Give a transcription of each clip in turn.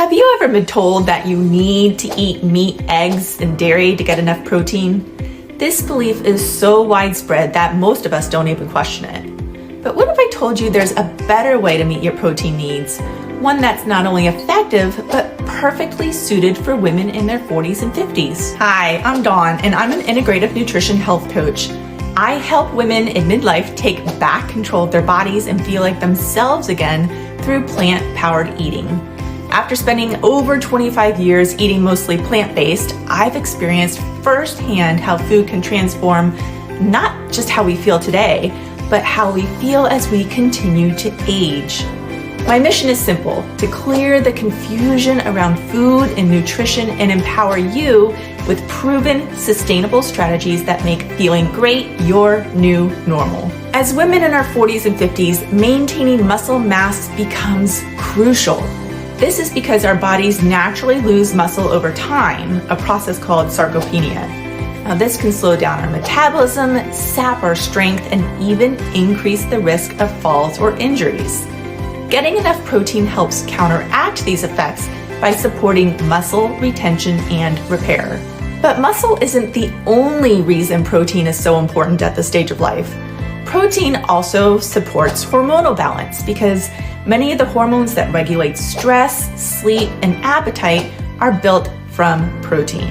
Have you ever been told that you need to eat meat, eggs, and dairy to get enough protein? This belief is so widespread that most of us don't even question it. But what if I told you there's a better way to meet your protein needs? One that's not only effective, but perfectly suited for women in their 40s and 50s. Hi, I'm Dawn, and I'm an integrative nutrition health coach. I help women in midlife take back control of their bodies and feel like themselves again through plant-powered eating. After spending over 25 years eating mostly plant-based, I've experienced firsthand how food can transform not just how we feel today, but how we feel as we continue to age. My mission is simple: to clear the confusion around food and nutrition and empower you with proven, sustainable strategies that make feeling great your new normal. As women in our 40s and 50s, maintaining muscle mass becomes crucial. This is because our bodies naturally lose muscle over time, a process called sarcopenia. Now, this can slow down our metabolism, sap our strength, and even increase the risk of falls or injuries. Getting enough protein helps counteract these effects by supporting muscle retention and repair. But muscle isn't the only reason protein is so important at this stage of life. Protein also supports hormonal balance because many of the hormones that regulate stress, sleep, and appetite are built from protein.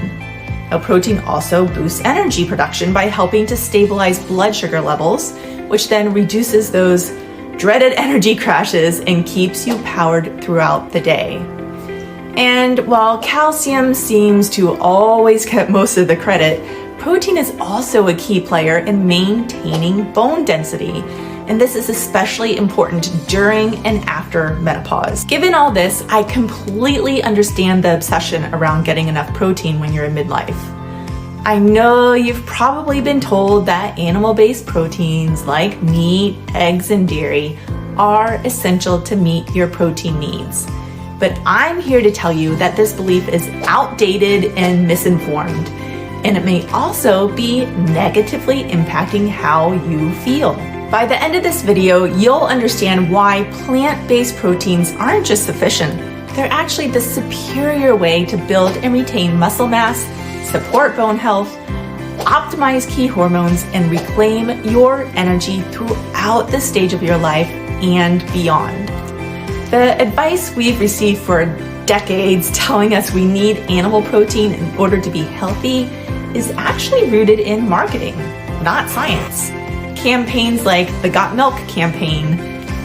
Now, protein also boosts energy production by helping to stabilize blood sugar levels, which then reduces those dreaded energy crashes and keeps you powered throughout the day. And while calcium seems to always get most of the credit, protein is also a key player in maintaining bone density. And this is especially important during and after menopause. Given all this, I completely understand the obsession around getting enough protein when you're in midlife. I know you've probably been told that animal-based proteins like meat, eggs, and dairy are essential to meet your protein needs. But I'm here to tell you that this belief is outdated and misinformed, and it may also be negatively impacting how you feel. By the end of this video, you'll understand why plant-based proteins aren't just sufficient. They're actually the superior way to build and retain muscle mass, support bone health, optimize key hormones, and reclaim your energy throughout the stage of your life and beyond. The advice we've received for decades telling us we need animal protein in order to be healthy is actually rooted in marketing, not science. Campaigns like the Got Milk campaign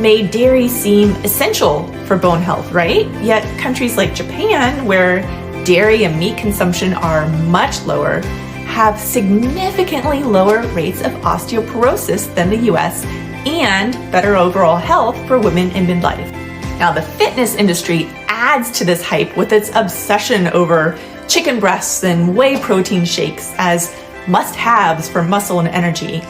made dairy seem essential for bone health, right? Yet countries like Japan, where dairy and meat consumption are much lower, have significantly lower rates of osteoporosis than the US and better overall health for women in midlife. Now, the fitness industry adds to this hype with its obsession over chicken breasts and whey protein shakes as must-haves for muscle and energy.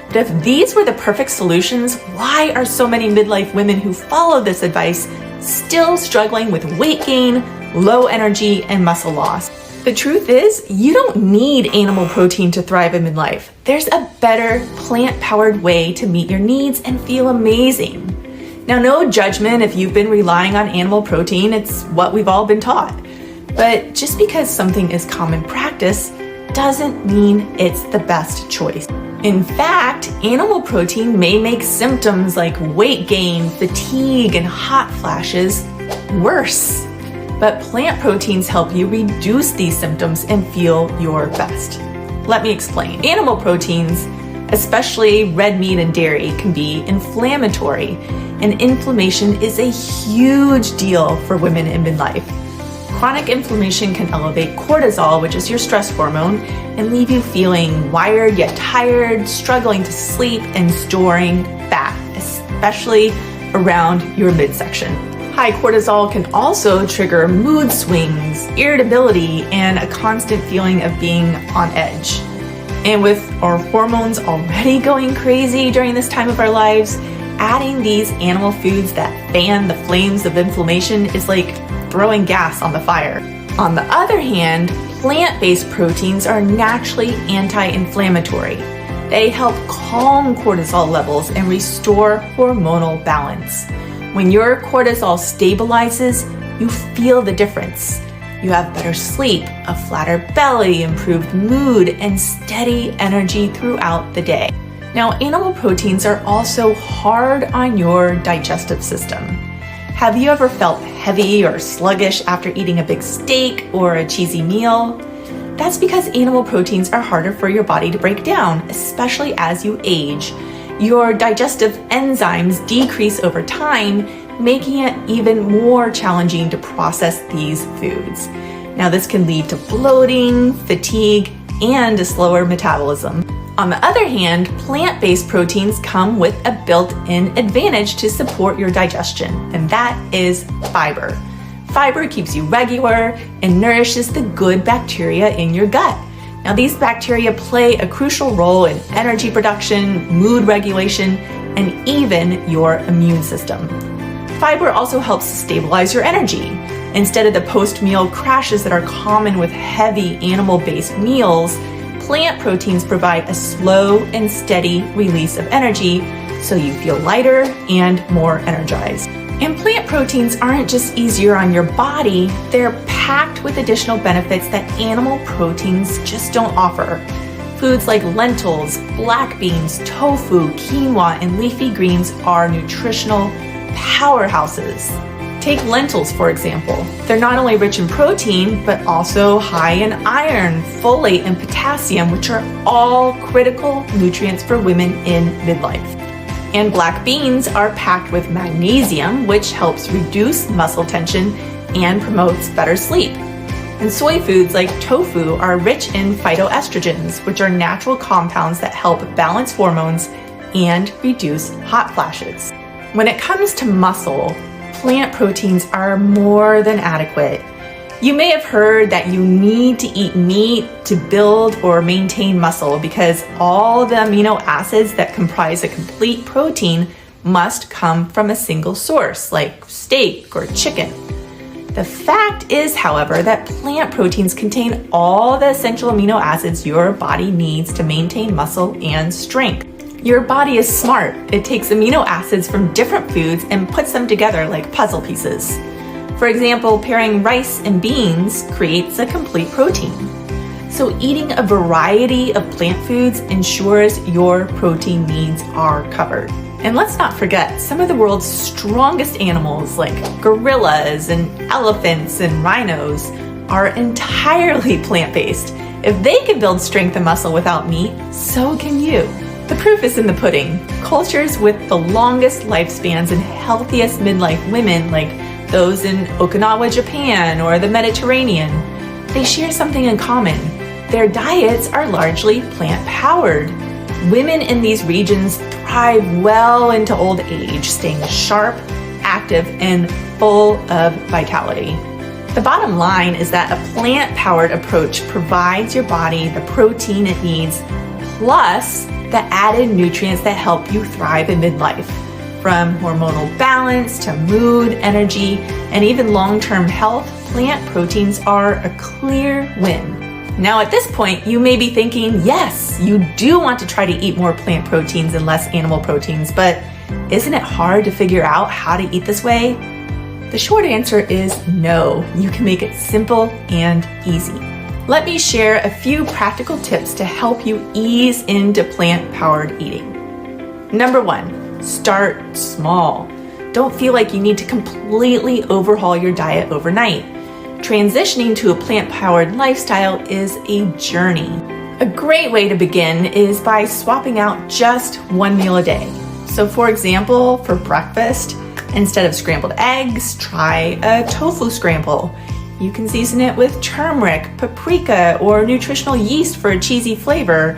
But if these were the perfect solutions, why are so many midlife women who follow this advice still struggling with weight gain, low energy, and muscle loss? The truth is, you don't need animal protein to thrive in midlife. There's a better plant-powered way to meet your needs and feel amazing. Now, no judgment if you've been relying on animal protein, it's what we've all been taught. But just because something is common practice doesn't mean it's the best choice. In fact, animal protein may make symptoms like weight gain, fatigue, and hot flashes worse. But plant proteins help you reduce these symptoms and feel your best. Let me explain. Animal proteins, especially red meat and dairy, can be inflammatory, and inflammation is a huge deal for women in midlife. Chronic inflammation can elevate cortisol, which is your stress hormone, and leave you feeling wired yet tired, struggling to sleep, and storing fat, especially around your midsection. High cortisol can also trigger mood swings, irritability, and a constant feeling of being on edge. And with our hormones already going crazy during this time of our lives, adding these animal foods that fan the flames of inflammation is like throwing gas on the fire. On the other hand, plant-based proteins are naturally anti-inflammatory. They help calm cortisol levels and restore hormonal balance. When your cortisol stabilizes, you feel the difference. You have better sleep, a flatter belly, improved mood, and steady energy throughout the day. Now, animal proteins are also hard on your digestive system. Have you ever felt heavy or sluggish after eating a big steak or a cheesy meal? That's because animal proteins are harder for your body to break down, especially as you age. Your digestive enzymes decrease over time, making it even more challenging to process these foods. Now, this can lead to bloating, fatigue, and a slower metabolism. On the other hand, plant-based proteins come with a built-in advantage to support your digestion, and that is fiber. Fiber keeps you regular and nourishes the good bacteria in your gut. Now, these bacteria play a crucial role in energy production, mood regulation, and even your immune system. Fiber also helps stabilize your energy. Instead of the post-meal crashes that are common with heavy animal-based meals, plant proteins provide a slow and steady release of energy, so you feel lighter and more energized. And plant proteins aren't just easier on your body, they're packed with additional benefits that animal proteins just don't offer. Foods like lentils, black beans, tofu, quinoa, and leafy greens are nutritional powerhouses. Take lentils, for example. They're not only rich in protein, but also high in iron, folate, and potassium, which are all critical nutrients for women in midlife. And black beans are packed with magnesium, which helps reduce muscle tension and promotes better sleep. And soy foods like tofu are rich in phytoestrogens, which are natural compounds that help balance hormones and reduce hot flashes. When it comes to muscle, plant proteins are more than adequate. You may have heard that you need to eat meat to build or maintain muscle because all the amino acids that comprise a complete protein must come from a single source, like steak or chicken. The fact is, however, that plant proteins contain all the essential amino acids your body needs to maintain muscle and strength. Your body is smart. It takes amino acids from different foods and puts them together like puzzle pieces. For example, pairing rice and beans creates a complete protein. So eating a variety of plant foods ensures your protein needs are covered. And let's not forget, some of the world's strongest animals like gorillas and elephants and rhinos are entirely plant-based. If they can build strength and muscle without meat, so can you. The proof is in the pudding. Cultures with the longest lifespans and healthiest midlife women, like those in Okinawa, Japan, or the Mediterranean, they share something in common. Their diets are largely plant-powered. Women in these regions thrive well into old age, staying sharp, active, and full of vitality. The bottom line is that a plant-powered approach provides your body the protein it needs, plus the added nutrients that help you thrive in midlife. From hormonal balance to mood, energy, and even long-term health, plant proteins are a clear win. Now at this point, you may be thinking, yes, you do want to try to eat more plant proteins and less animal proteins, but isn't it hard to figure out how to eat this way? The short answer is no. You can make it simple and easy. Let me share a few practical tips to help you ease into plant-powered eating. Number 1. Start small. Don't feel like you need to completely overhaul your diet overnight. Transitioning to a plant-powered lifestyle is a journey. A great way to begin is by swapping out just one meal a day. So for example, for breakfast, instead of scrambled eggs, try a tofu scramble. You can season it with turmeric, paprika, or nutritional yeast for a cheesy flavor.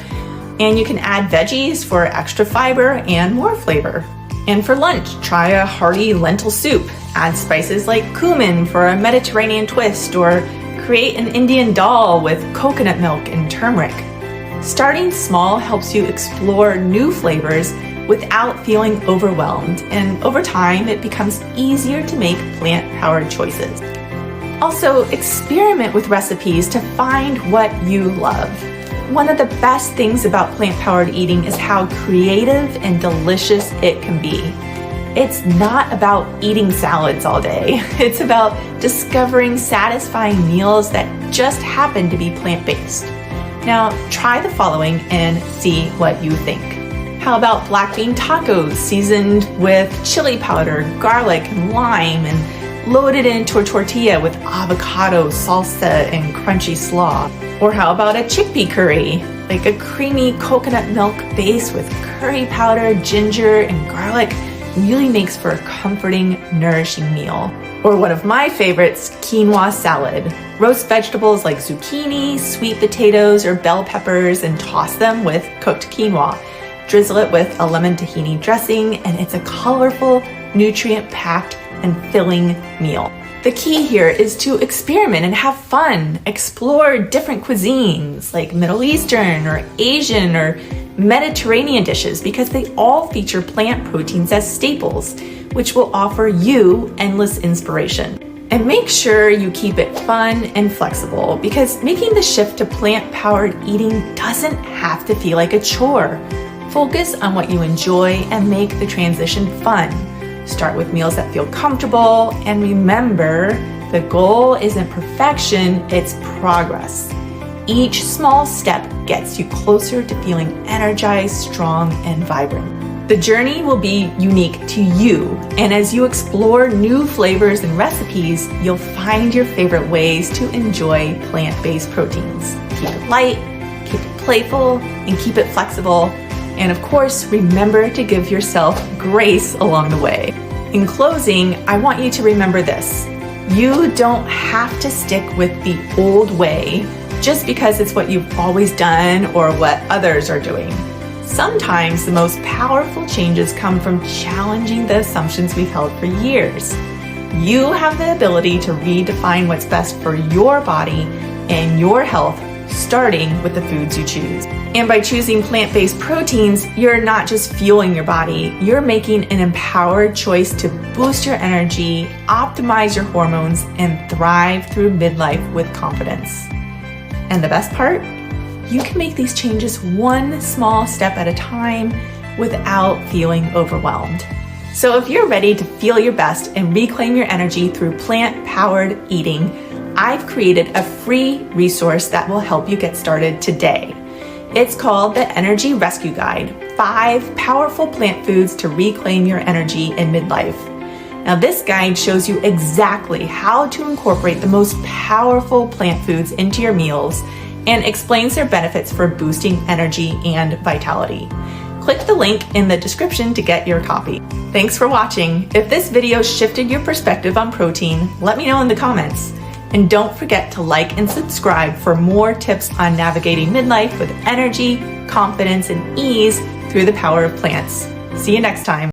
And you can add veggies for extra fiber and more flavor. And for lunch, try a hearty lentil soup. Add spices like cumin for a Mediterranean twist, or create an Indian dal with coconut milk and turmeric. Starting small helps you explore new flavors without feeling overwhelmed, and over time, it becomes easier to make plant-powered choices. Also, experiment with recipes to find what you love. One of the best things about plant-powered eating is how creative and delicious it can be. It's not about eating salads all day. It's about discovering satisfying meals that just happen to be plant-based. Now, try the following and see what you think. How about black bean tacos seasoned with chili powder, garlic, and lime, and loaded into a tortilla with avocado, salsa, and crunchy slaw? Or how about a chickpea curry, like a creamy coconut milk base with curry powder, ginger, and garlic? Really makes for a comforting, nourishing meal. Or one of my favorites, quinoa salad. Roast vegetables like zucchini, sweet potatoes, or bell peppers and toss them with cooked quinoa. Drizzle it with a lemon tahini dressing, and it's a colorful, nutrient-packed, and filling meal. The key here is to experiment and have fun. Explore different cuisines like Middle Eastern or Asian or Mediterranean dishes because they all feature plant proteins as staples, which will offer you endless inspiration. And make sure you keep it fun and flexible because making the shift to plant-powered eating doesn't have to feel like a chore. Focus on what you enjoy and make the transition fun. Start with meals that feel comfortable, and remember, the goal isn't perfection, it's progress. Each small step gets you closer to feeling energized, strong, and vibrant. The journey will be unique to you, and as you explore new flavors and recipes, you'll find your favorite ways to enjoy plant-based proteins. Keep it light, keep it playful, and keep it flexible. And of course, remember to give yourself grace along the way. In closing, I want you to remember this. You don't have to stick with the old way just because it's what you've always done or what others are doing. Sometimes the most powerful changes come from challenging the assumptions we've held for years. You have the ability to redefine what's best for your body and your health, starting with the foods you choose. And by choosing plant-based proteins, you're not just fueling your body, you're making an empowered choice to boost your energy, optimize your hormones, and thrive through midlife with confidence. And the best part? You can make these changes one small step at a time without feeling overwhelmed. So if you're ready to feel your best and reclaim your energy through plant-powered eating, I've created a free resource that will help you get started today. It's called the Energy Rescue Guide, 5 powerful plant foods to reclaim your energy in midlife. Now this guide shows you exactly how to incorporate the most powerful plant foods into your meals and explains their benefits for boosting energy and vitality. Click the link in the description to get your copy. Thanks for watching. If this video shifted your perspective on protein, let me know in the comments. And don't forget to like and subscribe for more tips on navigating midlife with energy, confidence, and ease through the power of plants. See you next time.